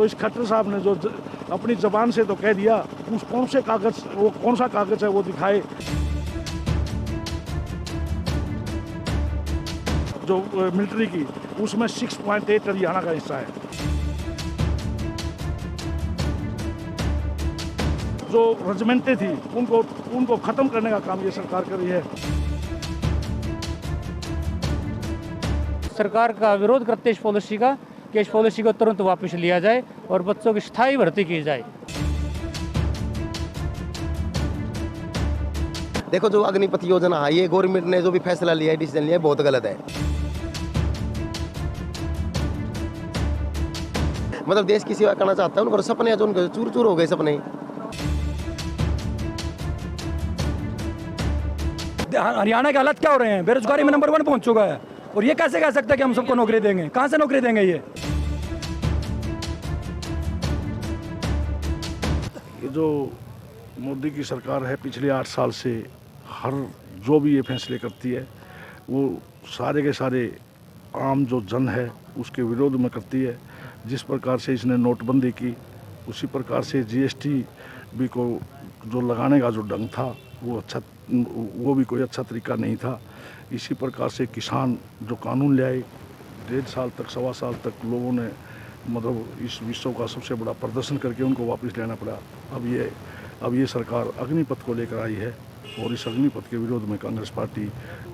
तो इस खट्टर साहब ने जो अपनी ज़बान से तो कह दिया, उस कौन से कागज़, वो कौन सा कागज़ है वो दिखाए। जो मिलिट्री की, उसमें 6.8 हरियाणा का हिस्सा है। जो रेजिमेंटें थी उनको ख़त्म करने का काम ये सरकार कर रही है। सरकार का विरोध करते इस पॉलिसी का कि इस पॉलिसी को तुरंत वापस लिया जाए और बच्चों की स्थायी भर्ती की जाए। देखो, जो अग्निपथ योजना है, ये गवर्नमेंट ने जो भी फैसला लिया है, डिसीजन लिया है, बहुत गलत है। मतलब देश की सेवा करना चाहता है, उनको सपने जो उनके चूर चूर हो गए सपने। हरियाणा के हालत क्या हो रहे हैं? बेरोजगारी में नंबर 1 पहुंच चुका है और ये कैसे कह सकते हैं कि हम सबको नौकरी देंगे? कहां से नौकरी देंगे? ये जो मोदी की सरकार है, पिछले 8 साल से हर जो भी ये फैसले करती है वो सारे के सारे आम जो जन है उसके विरोध में करती है। जिस प्रकार से इसने नोटबंदी की, उसी प्रकार से जीएसटी भी को जो लगाने का जो ढंग था वो भी कोई अच्छा तरीका नहीं था। इसी प्रकार से किसान जो कानून ले आए, 1.5 साल तक, 1.25 साल तक लोगों ने मतलब इस विश्व का सबसे बड़ा प्रदर्शन करके उनको वापस लेना पड़ा। अब ये सरकार अग्निपथ को लेकर आई है और इस अग्निपथ के विरोध में कांग्रेस पार्टी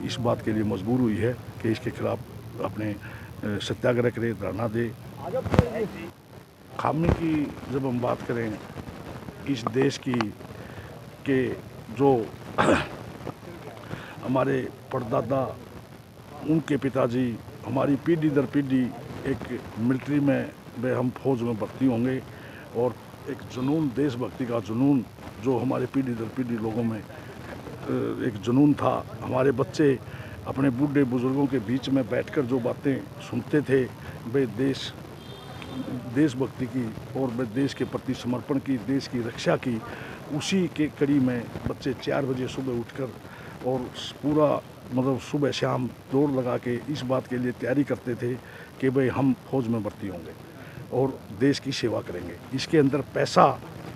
इस बात के लिए मजबूर हुई है कि इसके खिलाफ अपने सत्याग्रह करे, धरना दे। खामी की जब हम बात करें इस देश की के जो हमारे परदादा, उनके पिताजी, हमारी पीढ़ी दर पीढ़ी एक मिलिट्री में वे हम फौज में भर्ती होंगे और एक जुनून, देशभक्ति का जुनून जो हमारे पीढ़ी दर पीढ़ी लोगों में एक जुनून था। हमारे बच्चे अपने बूढ़े बुजुर्गों के बीच में बैठकर जो बातें सुनते थे, वे देशभक्ति की और वे देश के प्रति समर्पण की, देश की रक्षा की, उसी के कड़ी में बच्चे 4 बजे सुबह उठकर और पूरा मतलब सुबह शाम दौड़ लगा के इस बात के लिए तैयारी करते थे कि भाई हम फौज में भर्ती होंगे और देश की सेवा करेंगे। इसके अंदर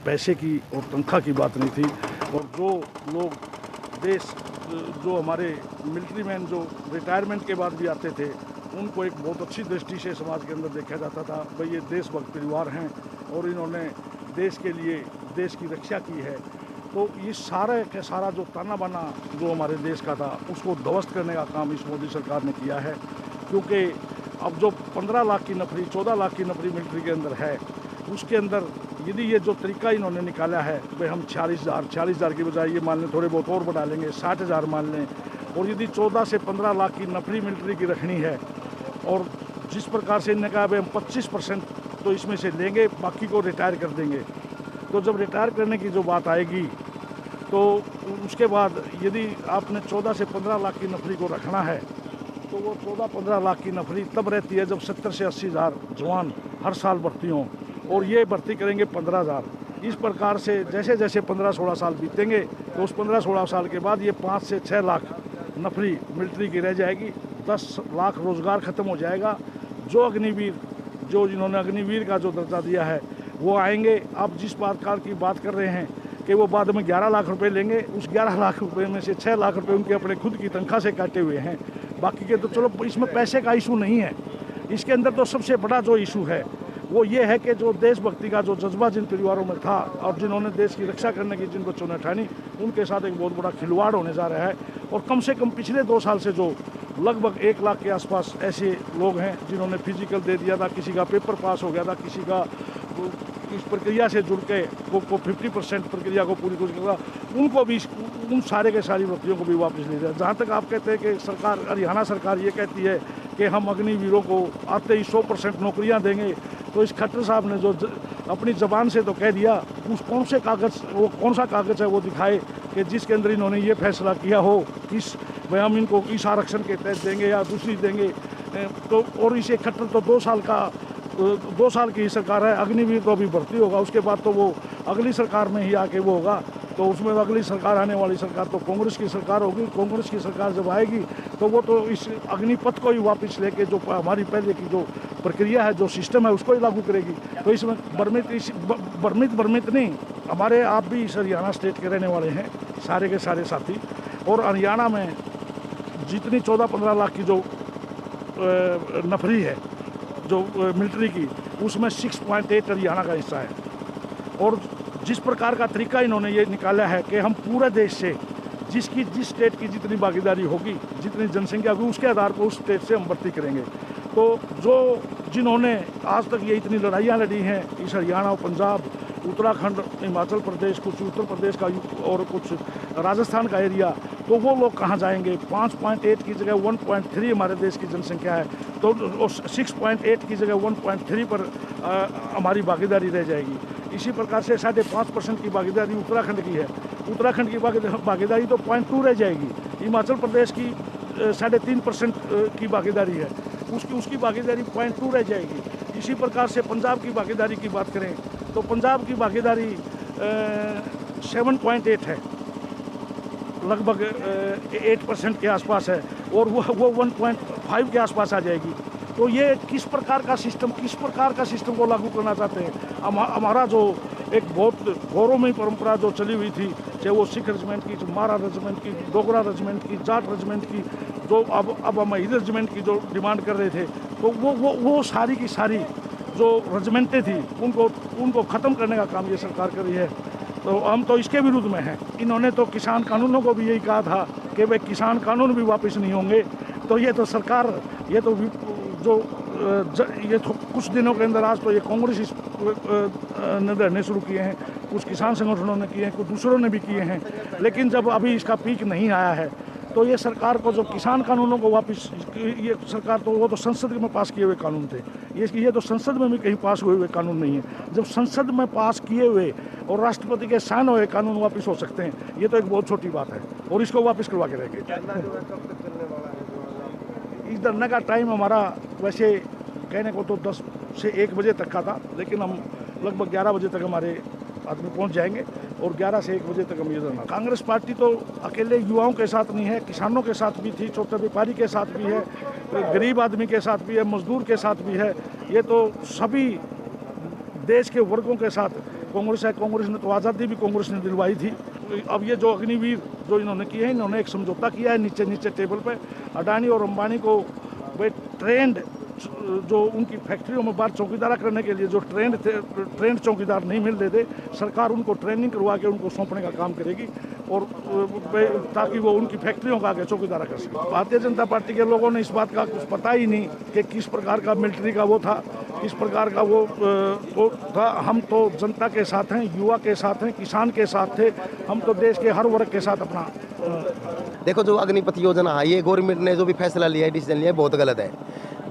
पैसे की और तनख्वाह की बात नहीं थी। और जो लोग जो हमारे मिलिट्री मैन जो रिटायरमेंट के बाद भी आते थे, उनको एक बहुत अच्छी दृष्टि से समाज के अंदर देखा जाता था, भाई ये देशभक्त परिवार हैं और इन्होंने देश के लिए देश की रक्षा की है। तो ये सारा का सारा जो ताना बाना जो हमारे देश का था, उसको ध्वस्त करने का काम इस मोदी सरकार ने किया है। क्योंकि अब जो 15 लाख की नौकरी, 14 लाख की नौकरी मिलिट्री के अंदर है, उसके अंदर यदि ये जो तरीका इन्होंने निकाला है, भाई हम 46,000 की बजाय ये मान लें थोड़े बहुत और बढ़ा लेंगे, 60,000 मान लें, और यदि 14 से 15 लाख की नौकरी मिलिट्री की रखनी है और जिस प्रकार से इन्होंने कहा भाई हम 25% तो इसमें से लेंगे, बाकी को रिटायर कर देंगे। तो जब रिटायर करने की जो बात आएगी तो उसके बाद यदि आपने 14 से 15 लाख की नौकरी को रखना है तो वो 14-15 लाख की नौकरी तब रहती है जब 70 से 80 हज़ार जवान हर साल भर्ती हों, और ये भर्ती करेंगे 15,000। इस प्रकार से जैसे जैसे 15-16 साल बीतेंगे तो उस 15-16 साल के बाद ये 5 से 6 लाख नौकरी मिलिट्री की रह जाएगी, 10 लाख रोज़गार ख़त्म हो जाएगा। जो अग्निवीर, जो जिन्होंने अग्निवीर का जो दर्जा दिया है वो आएंगे। आप जिस प्रकार की बात कर रहे हैं कि वो बाद में 11 लाख रुपए लेंगे, उस 11 लाख रुपए में से 6 लाख रुपए उनके अपने खुद की तनख्वाह से काटे हुए हैं। बाकी के तो चलो इसमें पैसे का इशू नहीं है। इसके अंदर तो सबसे बड़ा जो इशू है वो ये है कि जो देशभक्ति का जो जज्बा जिन परिवारों में था और जिन्होंने देश की रक्षा करने की जिन बच्चों ने ठानी, उनके साथ एक बहुत बड़ा खिलवाड़ होने जा रहा है। और कम से कम पिछले 2 साल से जो लगभग 1 लाख के आसपास ऐसे लोग हैं जिन्होंने फिजिकल दे दिया था, किसी का पेपर पास हो गया था, किसी का इस प्रक्रिया से जुड़ के को 50% प्रक्रिया को पूरी करेगा, उनको भी उन सारे के सारी भर्तियों को भी वापस ले जाए। जहाँ तक आप कहते हैं कि सरकार, हरियाणा सरकार ये कहती है कि हम अग्निवीरों को आते ही 100% नौकरियाँ देंगे, तो इस खट्टर साहब ने जो अपनी ज़बान से तो कह दिया, उस कौन से कागज़, वो कौन सा कागज़ है वो दिखाए कि जिसके अंदर इन्होंने ये फैसला किया हो कि भाई हम इनको इस आरक्षण के तहत देंगे या दूसरी देंगे। तो और इसे खट्टर तो 2 साल की सरकार है, अग्निवीर तो अभी भर्ती होगा, उसके बाद तो वो अगली सरकार में ही आके वो होगा। तो उसमें अगली सरकार, आने वाली सरकार तो कांग्रेस की सरकार होगी। कांग्रेस की सरकार जब आएगी तो वो तो इस अग्निपथ को ही वापस लेके जो हमारी पहले की जो प्रक्रिया है, जो सिस्टम है, उसको ही लागू करेगी। तो इसमें भ्रमित नहीं, हमारे आप भी इस हरियाणा स्टेट के रहने वाले हैं, सारे के सारे साथी। और हरियाणा में जितनी 14-15 लाख की जो नफरी है जो मिलिट्री की, उसमें 6.8 हरियाणा का हिस्सा है। और जिस प्रकार का तरीका इन्होंने ये निकाला है कि हम पूरे देश से जिस स्टेट की जितनी भागीदारी होगी, जितनी जनसंख्या होगी, उसके आधार पर उस स्टेट से हम भर्ती करेंगे। तो जिन्होंने आज तक ये इतनी लड़ाइयाँ लड़ी हैं, इस हरियाणा, पंजाब, उत्तराखंड, हिमाचल प्रदेश, कुछ उत्तर प्रदेश का और कुछ राजस्थान का एरिया, तो वो लोग कहाँ जाएंगे? 5.8 की जगह 1.3 हमारे देश की जनसंख्या है, तो 6.8 की जगह 1.3 पर हमारी भागीदारी रह जाएगी। इसी प्रकार से 5.5% की भागीदारी उत्तराखंड की है, उत्तराखंड की भागीदारी तो 0.2 रह जाएगी। हिमाचल प्रदेश की 3.5% की भागीदारी है, उसकी भागीदारी 0.2 रह जाएगी। इसी प्रकार से पंजाब की भागीदारी की बात करें तो पंजाब की भागीदारी 7.8 है, लगभग 8% के आसपास है, और वो 1.5 के आसपास आ जाएगी। तो ये किस प्रकार का सिस्टम को लागू करना चाहते हैं? हमारा जो एक बहुत गौरवमयी परंपरा जो चली हुई थी, चाहे वो सिख रेजिमेंट की, मारा रेजिमेंट की, डोगरा रेजिमेंट की, जाट रेजिमेंट की, जो अब हम हिंद रेजिमेंट की जो डिमांड कर रहे थे, तो वो सारी की सारी जो रेजिमेंटें थी उनको ख़त्म करने का काम ये सरकार कर रही है। तो हम तो इसके विरुद्ध में हैं। इन्होंने तो किसान कानूनों को भी यही कहा था कि भाई किसान कानून भी वापस नहीं होंगे। तो ये तो सरकार, ये तो कुछ दिनों के अंदर आज तो ये कांग्रेस इस निर्णय शुरू किए हैं, कुछ किसान संगठनों ने किए हैं, कुछ दूसरों ने भी किए हैं। लेकिन जब अभी इसका पीक नहीं आया है तो ये सरकार को जो किसान कानूनों को वापस, ये सरकार तो वो तो संसद में पास किए हुए कानून थे, ये तो संसद में भी कहीं पास हुए कानून नहीं है। जब संसद में पास किए हुए और राष्ट्रपति के साइन हुए कानून वापस हो सकते हैं, ये तो एक बहुत छोटी बात है, और इसको वापस करवा के रहेंगे। इस धरने का टाइम हमारा वैसे कहने को तो 10 से 1 बजे तक का था, लेकिन हम लगभग 11 बजे तक हमारे आदमी पहुंच जाएंगे, और 11 से 1 बजे तक हम ये धरना। कांग्रेस पार्टी तो अकेले युवाओं के साथ नहीं है, किसानों के साथ भी थी, छोटे व्यापारी के साथ भी है, गरीब आदमी के साथ भी है, मजदूर के साथ भी है। ये तो सभी देश के वर्गों के साथ कांग्रेस है। कांग्रेस ने तो आज़ादी भी कांग्रेस ने दिलवाई थी। अब ये जो अग्निवीर जो इन्होंने किए हैं, इन्होंने एक समझौता किया है नीचे टेबल पे। अडानी और अंबानी को वे ट्रेंड जो उनकी फैक्ट्रियों में बाहर चौकीदारा करने के लिए जो ट्रेंड चौकीदार नहीं मिल रहे थे, सरकार उनको ट्रेनिंग करवा के उनको सौंपने का काम करेगी, और ताकि वो उनकी फैक्ट्रियों का आगे चौकीदारा कर सके। भारतीय जनता पार्टी के लोगों ने इस बात का कुछ पता ही नहीं कि किस प्रकार का मिलिट्री का वो था, किस प्रकार का वो था। हम तो जनता के साथ हैं, युवा के साथ हैं, किसान के साथ थे। हम तो देश के हर वर्ग के साथ अपना देखो, जो अग्निपथ योजना है, ये गवर्नमेंट ने जो भी फैसला लिया है, डिसीजन लिया है, बहुत गलत है।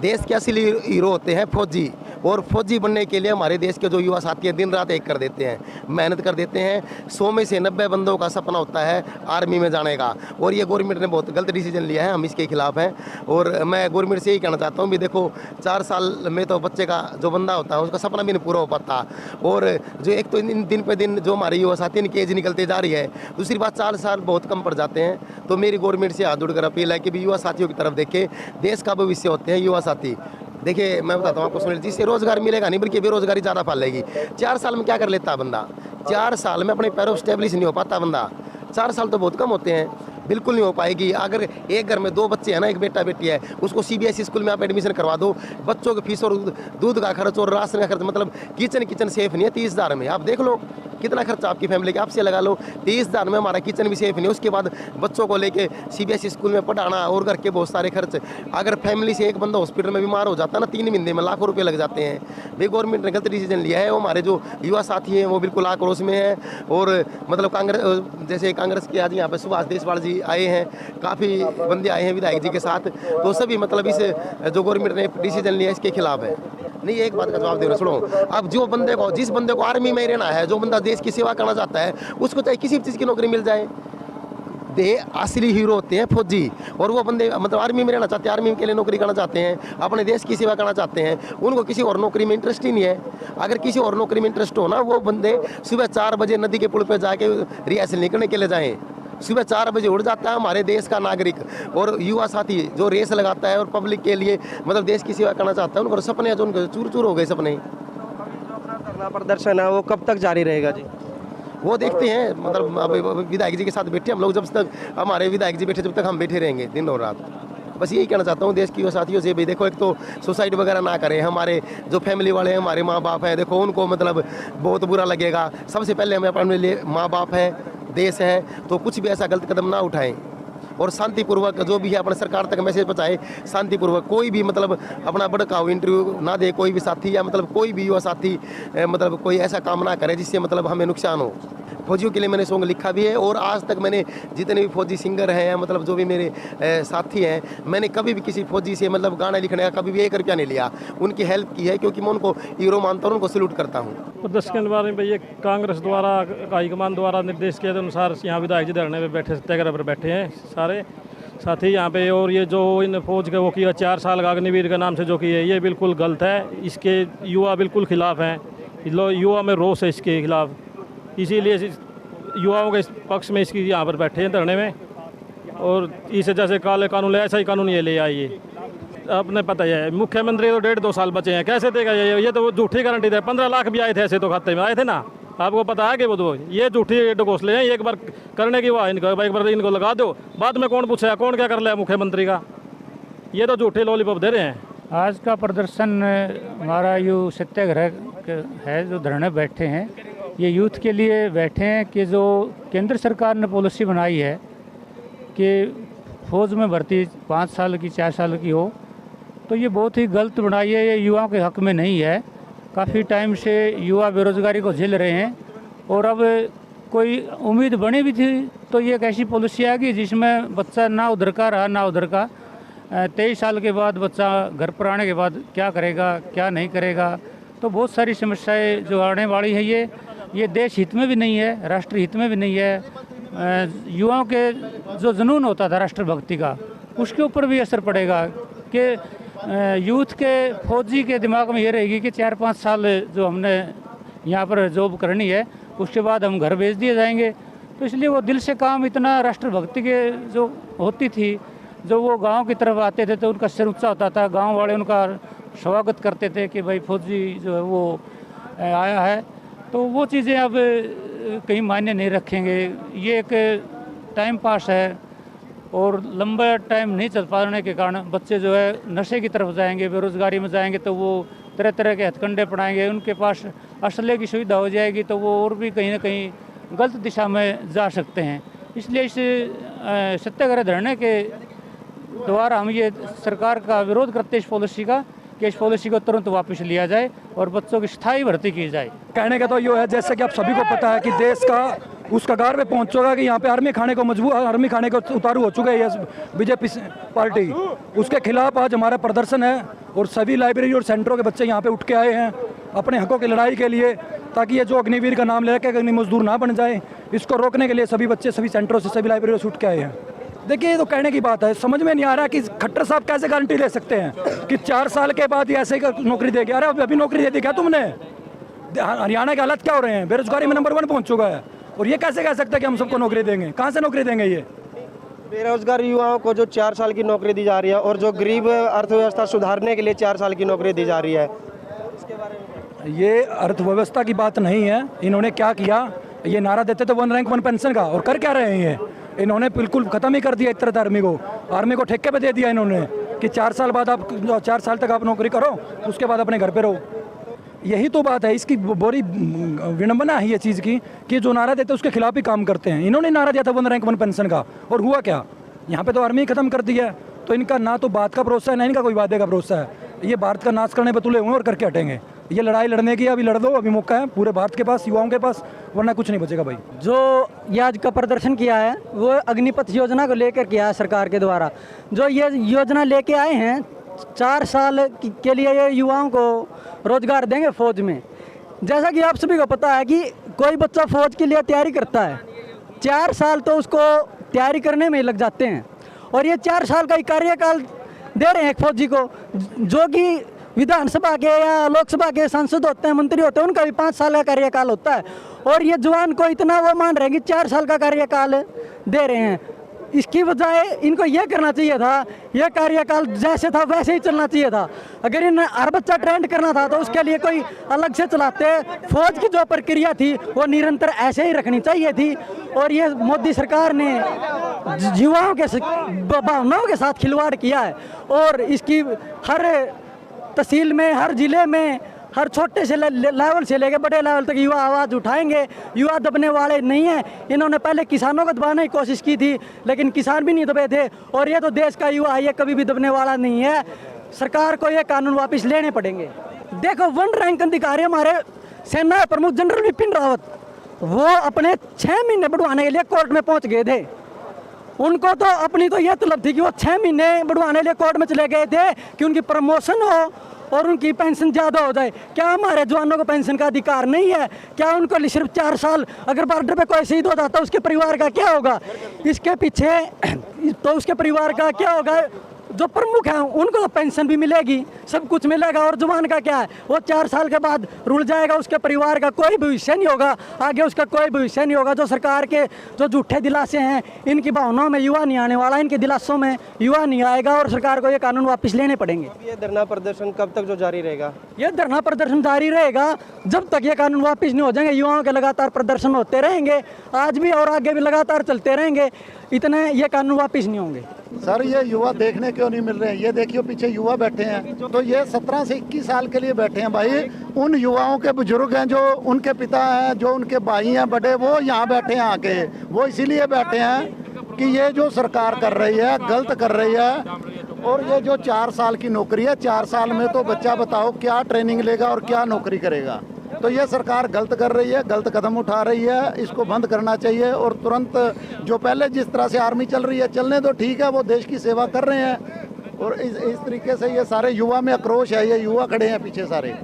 देश के असली हीरो होते हैं फौजी, और फौजी बनने के लिए हमारे देश के जो युवा साथी हैं दिन रात एक कर देते हैं, मेहनत कर देते हैं। 100 में से 90 बंदों का सपना होता है आर्मी में जाने का, और ये गवर्नमेंट ने बहुत गलत डिसीजन लिया है। हम इसके खिलाफ हैं, और मैं गवर्नमेंट से यही कहना चाहता हूँ भी देखो, 4 साल में तो बच्चे का जो बंदा होता है उसका सपना भी नहीं पूरा हो पाता। और जो एक तो दिन पे दिन जो हमारे युवा साथी इनकी एज निकलती जा रही है, दूसरी बात 4 साल बहुत कम पड़ जाते हैं। तो मेरी गवर्नमेंट से हाथ जोड़कर अपील है कि भी युवा साथियों की तरफ देखें, देश का भविष्य होते हैं युवा साथी। देखिए, मैं बताता हूँ आपको, सुनील, जिससे रोजगार मिलेगा नहीं बल्कि बेरोजगारी ज़्यादा फैलेगी। 4 साल में क्या कर लेता बंदा? 4 साल में अपने पैरों स्टेब्लिश नहीं हो पाता बंदा। 4 साल तो बहुत कम होते हैं, बिल्कुल नहीं हो पाएगी। अगर एक घर में 2 बच्चे हैं ना, एक बेटा बेटी है, उसको CBSE स्कूल में आप एडमिशन करवा दो, बच्चों की फीस और दूध का खर्च और राशन का खर्च, मतलब किचन सेफ नहीं है 30,000 में। आप देख लो कितना खर्चा आपकी फैमिली का, आपसे लगा लो 30,000 में हमारा किचन भी सेफ नहीं है। उसके बाद बच्चों को लेके CBSE स्कूल में पढ़ाना और घर के बहुत सारे खर्च। अगर फैमिली से एक बंदा हॉस्पिटल में बीमार हो जाता है ना, 3 महीने में लाखों रुपये लग जाते हैं। भाई गवर्नमेंट ने गलत डिसीजन लिया है। वो हमारे जो युवा साथी हैं वो बिल्कुल आक्रोश में है, और मतलब जैसे कांग्रेस के आज यहाँ पे सुभाष देशवाल जी आए हैं, काफ़ी बंदे आए हैं विधायक जी के साथ, तो सभी मतलब इस जो गवर्नमेंट ने डिसीजन लिया इसके खिलाफ है। नहीं, एक बात का जवाब दे रहे, सुनो। अब जिस बंदे को आर्मी में रहना है, जो बंदा देश की सेवा करना चाहता है, उसको चाहे किसी भी चीज़ की नौकरी मिल जाए, असली हीरो होते हैं फौजी। और वो बंदे मतलब आर्मी में रहना चाहते हैं, आर्मी के लिए नौकरी करना चाहते हैं, अपने देश की सेवा करना चाहते हैं, उनको किसी और नौकरी में इंटरेस्ट ही नहीं है। अगर किसी और नौकरी में इंटरेस्ट हो ना, वो बंदे सुबह 4 बजे नदी के पुल पर जाके रिहर्सल निकलने के लिए जाएँ। सुबह 4 बजे उठ जाता है हमारे देश का नागरिक और युवा साथी जो रेस लगाता है और पब्लिक के लिए मतलब देश की सेवा करना चाहता है, उनको सपने जो उनके चूर चूर हो गए सपने। धरना प्रदर्शन है वो कब तक जारी रहेगा जी? वो देखते हैं, मतलब अब विधायक जी के साथ बैठे हम लोग, जब तक हमारे विधायक जी बैठे जब तक हम बैठे रहेंगे दिन और रात। बस यही कहना चाहता हूँ देश की साथियों से भी, देखो एक तो सुसाइड वगैरह ना करें, हमारे जो फैमिली वाले हैं, हमारे माँ बाप हैं, देखो उनको मतलब बहुत बुरा लगेगा। सबसे पहले हमें अपने लिए माँ बाप है, देश है, तो कुछ भी ऐसा गलत कदम ना उठाएं और शांतिपूर्वक जो भी है अपने सरकार तक मैसेज पहुँचाए शांतिपूर्वक। कोई भी मतलब अपना भड़काऊ इंटरव्यू ना दे कोई भी साथी, या मतलब कोई भी युवा साथी मतलब कोई ऐसा काम ना करे जिससे मतलब हमें नुकसान हो। फौजियों के लिए मैंने सॉन्ग लिखा भी है और आज तक मैंने जितने भी फौजी सिंगर हैं, मतलब जो भी मेरे साथी हैं, मैंने कभी भी किसी फौजी से मतलब गाना लिखने का कभी भी 1 रुपया नहीं लिया। उनकी हेल्प की है क्योंकि मैं उनको हीरो मानता हूँ, उनको सैल्यूट करता हूँ। प्रदर्शन के बारे में ये कांग्रेस द्वारा हाईकमान द्वारा निर्देश के अनुसार यहाँ विधायक जी धरने में बैठे, सत्याग्रह पर बैठे हैं सारे साथी यहाँ पे। और ये जो इन फौज का वो किया 4 साल का अग्निवीर के नाम से जो किया ये बिल्कुल गलत है। इसके युवा बिल्कुल खिलाफ हैं, युवा में रोष है इसके खिलाफ, इसीलिए युवाओं के पक्ष में इसकी यहाँ पर बैठे हैं धरने में। और इसे जैसे काले कानून ले ऐसा ही कानून ये ले आइए। आपने पता है मुख्यमंत्री तो 1.5-2 साल बचे हैं, कैसे देगा ये तो झूठी गारंटी दे। 15 लाख भी आए थे ऐसे तो खाते में आए थे ना, आपको पता है कि वो तो ये झूठी ढकोसले हैं। एक बार करने की वाह इनको, एक बार इनको लगा दो, बाद में कौन पूछेगा कौन क्या कर लिया मुख्यमंत्री का। ये तो झूठे लॉलीपॉप दे रहे हैं। आज का प्रदर्शन हमारा यू सत्याग्रह है, जो धरने बैठे हैं ये यूथ के लिए बैठे हैं कि जो केंद्र सरकार ने पॉलिसी बनाई है कि फौज में भर्ती 5 साल की 4 साल की हो, तो ये बहुत ही गलत बनाई है। ये युवाओं के हक में नहीं है। काफ़ी टाइम से युवा बेरोज़गारी को झेल रहे हैं और अब कोई उम्मीद बनी भी थी तो ये एक ऐसी पॉलिसी आ गई जिसमें बच्चा ना उधर का रहा ना उधर का। 23 साल के बाद बच्चा घर पर आने के बाद क्या करेगा क्या नहीं करेगा, तो बहुत सारी समस्याएं जो आने वाली है ये देश हित में भी नहीं है, राष्ट्र हित में भी नहीं है। युवाओं के जो जुनून होता था राष्ट्रभक्ति का उसके ऊपर भी असर पड़ेगा कि यूथ के फौजी के दिमाग में ये रहेगी कि 4-5 साल जो हमने यहाँ पर जॉब करनी है उसके बाद हम घर भेज दिए जाएंगे। तो इसलिए वो दिल से काम इतना राष्ट्रभक्ति के जो होती थी, जो वो गांव की तरफ आते थे तो उनका सिर ऊंचा होता था, गांव वाले उनका स्वागत करते थे कि भाई फौजी जो है वो आया है। तो वो चीज़ें अब कहीं मायने नहीं रखेंगे। ये एक टाइम पास है और लंबा टाइम नहीं चल पाने के कारण बच्चे जो है नशे की तरफ जाएंगे, बेरोज़गारी में जाएंगे तो वो तरह तरह के हथकंडे पढ़ाएंगे, उनके पास असले की सुविधा हो जाएगी तो वो और भी कहीं ना कहीं गलत दिशा में जा सकते हैं। इसलिए इस सत्याग्रह धरने के द्वारा हम ये सरकार का विरोध करते हैं इस पॉलिसी का कि इस पॉलिसी को तुरंत वापस लिया जाए और बच्चों की स्थायी भर्ती की जाए। कहने का तो ये है, जैसे कि आप सभी को पता है कि देश का उस कगार पे पहुंच चुका कि यहाँ पे आर्मी खाने को मजबूर, आर्मी खाने को उतारू हो चुके हैं बीजेपी पार्टी। उसके खिलाफ आज हमारा प्रदर्शन है और सभी लाइब्रेरी और सेंटरों के बच्चे यहाँ पे उठ के आए हैं अपने हकों की लड़ाई के लिए, ताकि ये जो अग्निवीर का नाम लेकर अग्नि मजदूर ना बन जाए, इसको रोकने के लिए सभी बच्चे सभी सेंटरों से सभी लाइब्रेरियों से उठ के आए हैं। देखिए ये तो कहने की बात है, समझ में नहीं आ रहा कि खट्टर साहब कैसे गारंटी ले सकते हैं कि 4 साल के बाद ही ऐसे ही नौकरी देगी। अरे अभी नौकरी दे दी क्या तुमने? हरियाणा के हालत क्या हो रहे हैं? बेरोजगारी में नंबर 1 पहुंच चुका है और ये कैसे कह सकते हैं कि हम सबको नौकरी देंगे? कहाँ से नौकरी देंगे? ये बेरोजगार युवाओं को जो 4 साल की नौकरी दी जा रही है और जो गरीब अर्थव्यवस्था सुधारने के लिए 4 साल की नौकरी दी जा रही है, इसके बारे में ये अर्थव्यवस्था की बात नहीं है। इन्होंने क्या किया, ये नारा देते थे 1 रैंक 1 पेंशन का, और कर क्या रहे हैं? इन्होंने बिल्कुल ख़त्म ही कर दिया एक तरह से आर्मी को ठेके पे दे दिया इन्होंने कि 4 साल बाद आप 4 साल तक आप नौकरी करो, उसके बाद अपने घर पे रहो। यही तो बात है, इसकी बड़ी विडंबना है ये चीज़ की कि जो नारा देते हैं उसके खिलाफ ही काम करते हैं। इन्होंने नारा दिया था 1 रैंक 1 पेंशन का, और हुआ क्या? यहाँ पे तो आर्मी ख़त्म कर दिया है। तो इनका ना तो बात का भरोसा है ना इनका कोई वादे का भरोसा है। ये भारत का नाश करने पर तुले हुए और करके हटेंगे। ये लड़ाई लड़ने की अभी लड़ दो, अभी मौका है पूरे भारत के पास, युवाओं के पास, वरना कुछ नहीं बचेगा भाई। जो ये आज का प्रदर्शन किया है वो अग्निपथ योजना को लेकर किया है सरकार के द्वारा। जो ये योजना लेके आए हैं 4 साल के लिए ये युवाओं को रोजगार देंगे फौज में। जैसा कि आप सभी को पता है कि कोई बच्चा फौज के लिए तैयारी करता है, 4 साल तो उसको तैयारी करने में लग जाते हैं। और ये 4 साल का ही कार्यकाल दे रहे हैं एक फौजी को, जो कि विधानसभा के या लोकसभा के सांसद होते हैं, मंत्री होते हैं, उनका भी 5 साल का कार्यकाल होता है। और ये जवान को इतना वो मान रहे हैं कि 4 साल का कार्यकाल दे रहे हैं। इसकी बजाय इनको ये करना चाहिए था, ये कार्यकाल जैसे था वैसे ही चलना चाहिए था। अगर इन हर बच्चा ट्रेंड करना था तो उसके लिए कोई अलग से चलाते। फौज की जो प्रक्रिया थी वो निरंतर ऐसे ही रखनी चाहिए थी। और ये मोदी सरकार ने युवाओं के भावनाओं के साथ खिलवाड़ किया है। और इसकी हर तहसील में, हर जिले में, हर छोटे से लेवल से लेकर बड़े लेवल तक युवा आवाज़ उठाएंगे। युवा दबने वाले नहीं हैं। इन्होंने पहले किसानों को दबाने की कोशिश की थी, लेकिन किसान भी नहीं दबे थे। और ये तो देश का युवा है, ये कभी भी दबने वाला नहीं है। सरकार को ये कानून वापस लेने पड़ेंगे। देखो, 1 रैंक अधिकारी हमारे सेना प्रमुख जनरल विपिन रावत, वो अपने 6 महीने बढ़वाने के लिए कोर्ट में पहुँच गए थे। उनको तो अपनी तो यह तलब थी कि वो 6 महीने बढ़वाने के लिए कोर्ट में चले गए थे कि उनकी प्रमोशन हो और उनकी पेंशन ज़्यादा हो जाए। क्या हमारे जवानों को पेंशन का अधिकार नहीं है? क्या उनको सिर्फ 4 साल, अगर बॉर्डर पे कोई शहीद हो जाता है उसके परिवार का क्या होगा? इसके पीछे तो उसके परिवार का क्या होगा? जो प्रमुख हैं उनको तो पेंशन भी मिलेगी, सब कुछ मिलेगा। और जवान का क्या है? वो 4 साल के बाद रुल जाएगा, उसके परिवार का कोई भविष्य नहीं होगा, आगे उसका कोई भविष्य नहीं होगा। जो सरकार के जो झूठे दिलासे हैं, इनकी भावनाओं में युवा नहीं आने वाला, इनके दिलासों में युवा नहीं आएगा। और सरकार को ये कानून वापस लेने पड़ेंगे। ये धरना प्रदर्शन कब तक जो जारी रहेगा? ये धरना प्रदर्शन जारी रहेगा जब तक ये कानून वापस नहीं हो जाएंगे। युवाओं के लगातार प्रदर्शन होते रहेंगे, आज भी और आगे भी लगातार चलते रहेंगे, इतने ये कानून वापस नहीं होंगे। सर, ये युवा देखने क्यों नहीं मिल रहे हैं? ये देखियो पीछे युवा बैठे हैं, तो ये 17 से 21 साल के लिए बैठे हैं भाई। उन युवाओं के बुजुर्ग हैं, जो उनके पिता हैं, जो उनके भाई हैं बड़े, वो यहाँ बैठे हैं आके। वो इसीलिए बैठे हैं कि ये जो सरकार कर रही है गलत कर रही है। और ये जो 4 साल की नौकरी है, 4 साल में तो बच्चा बताओ क्या ट्रेनिंग लेगा और क्या नौकरी करेगा। तो ये सरकार गलत कर रही है, गलत कदम उठा रही है। इसको बंद करना चाहिए और तुरंत, जो पहले जिस तरह से आर्मी चल रही है चलने तो ठीक है, वो देश की सेवा कर रहे हैं। और इस तरीके से ये सारे युवा में आक्रोश है, ये युवा खड़े हैं पीछे सारे।